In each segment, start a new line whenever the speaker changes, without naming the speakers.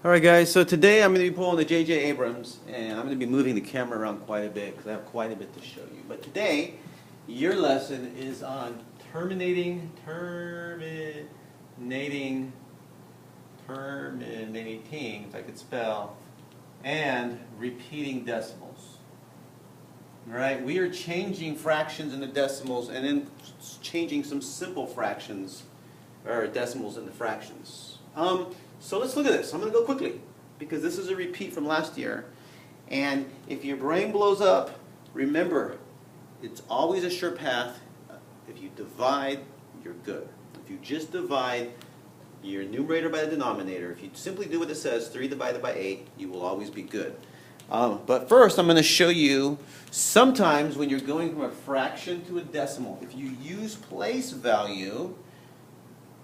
Alright guys, so today I'm going to be pulling the J.J. Abrams, and I'm going to be moving the camera around quite a bit because I have quite a bit to show you. But today, your lesson is on terminating, if I could spell, and repeating decimals. Alright, we are changing fractions into decimals and then changing some simple fractions, or decimals into fractions. So let's look at this. I'm going to go quickly because this is a repeat from last year. And if your brain blows up, remember, it's always a sure path. If you divide, you're good. If you just divide your numerator by the denominator, if you simply do what it says, 3 divided by 8, you will always be good. But first, I'm going to show you sometimes when you're going from a fraction to a decimal, if you use place value,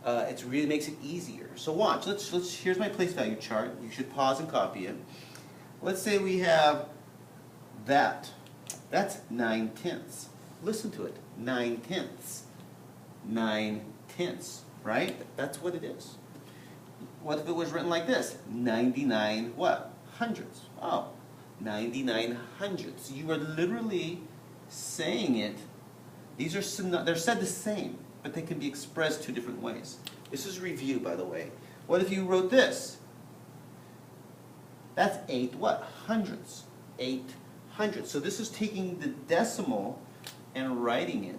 it really makes it easier. So watch. Here's my place value chart. You should pause and copy it. Let's say we have that. That's 9/10. Listen to it. 9/10. 9/10. Right? That's what it is. What if it was written like this? 99 what? Hundredths. Oh, 99 hundredths. You are literally saying it. These are they're said the same, but they can be expressed two different ways. This is review, by the way. What if you wrote this? That's 8 what? Hundredths. 8 hundredths. So this is taking the decimal and writing it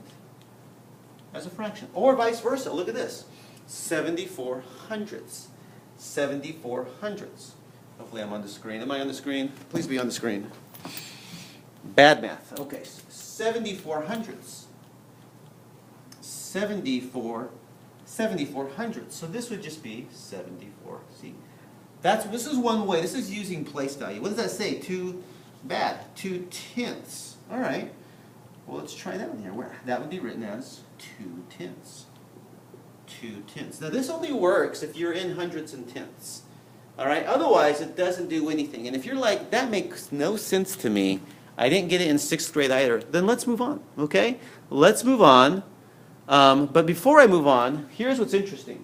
as a fraction. Or vice versa. Look at this. 74 hundredths. 74 hundredths. Hopefully I'm on the screen. Am I on the screen? Please be on the screen. Bad math. Okay. 74 hundredths. 74 hundredths. So this would just be 74. See, this is one way. This is using place value. What does that say? 2 tenths. All right. Well, let's try that one here. That would be written as 2 tenths. 2 tenths. Now this only works if you're in hundredths and tenths. All right. Otherwise, it doesn't do anything. And if you're like, that makes no sense to me, I didn't get it in 6th grade either, then let's move on. Okay? Let's move on. But before I move on, here's what's interesting.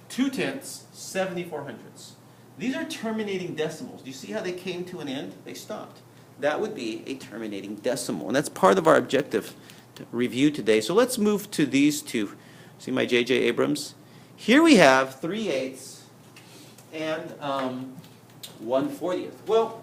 2 tenths, 74 hundredths. These are terminating decimals. Do you see how they came to an end? They stopped. That would be a terminating decimal. And that's part of our objective to review today. So let's move to these two. See my J.J. Abrams? Here we have 3/8 and 1/40. Well,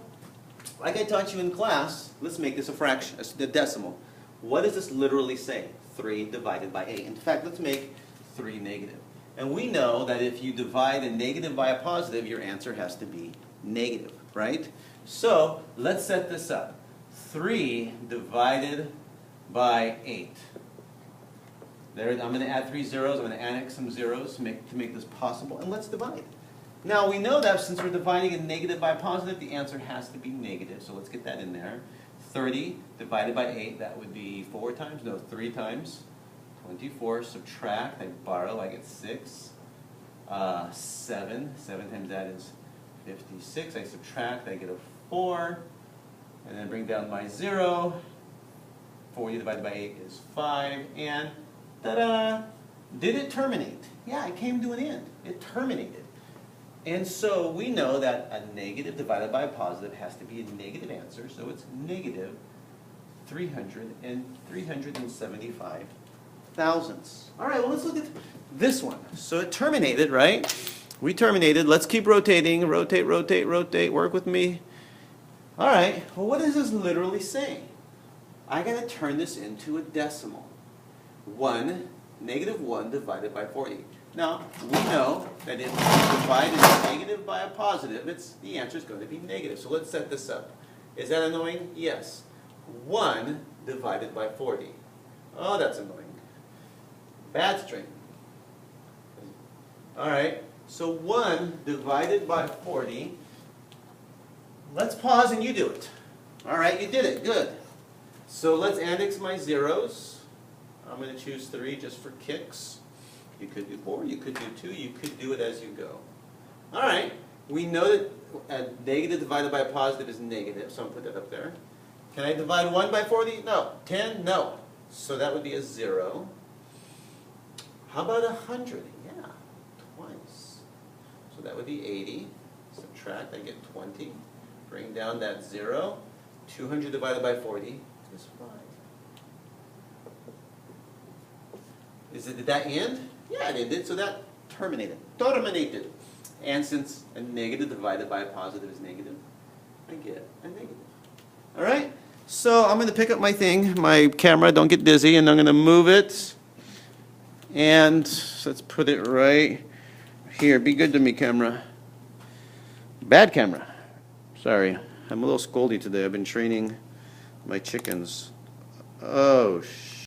like I taught you in class, let's make this a fraction, a decimal. What does this literally say? 3 divided by 8. In fact, let's make 3 negative. And we know that if you divide a negative by a positive, your answer has to be negative, right? So let's set this up. 3 divided by 8. There, I'm going to add 3 zeros. I'm going to annex some zeros to make this possible. And let's divide. Now we know that since we're dividing a negative by a positive, the answer has to be negative. So let's get that in there. 30 divided by 8, that would be 4 times? No, 3 times. 24, subtract, I borrow, I get 6. 7 times that is 56. I subtract, I get a 4. And then bring down my 0. 40 divided by 8 is 5. And ta-da! Did it terminate? Yeah, it came to an end. It terminated. And so we know that a negative divided by a positive has to be a negative answer, so it's negative 375 thousandths. All right, well, let's look at this one. So it terminated, right? We terminated. Let's keep rotating. Rotate, rotate, rotate. Work with me. All right, well, what does this literally say? I got to turn this into a decimal. Negative 1 divided by 40. Now, we know that if you divide a negative by a positive, the answer is going to be negative. So let's set this up. Is that annoying? Yes. 1 divided by 40. Oh, that's annoying. Bad string. All right. So 1 divided by 40. Let's pause and you do it. All right, you did it. Good. So let's annex my zeros. I'm going to choose 3 just for kicks. You could do 4, you could do 2, you could do it as you go. All right, we know that a negative divided by a positive is negative, so I'm going to put that up there. Can I divide 1 by 40? No. 10? No. So that would be a 0. How about 100? Yeah, twice. So So that would be 80. Subtract, I get 20. Bring down that 0. 200 divided by 40 is 5. Did that end? Yeah, it ended. So that terminated. Terminated. And since a negative divided by a positive is negative, I get a negative. All right? So I'm going to pick up my thing, my camera, don't get dizzy, and I'm going to move it. And let's put it right here. Be good to me, camera. Bad camera. Sorry. I'm a little scoldy today. I've been training my chickens. Oh,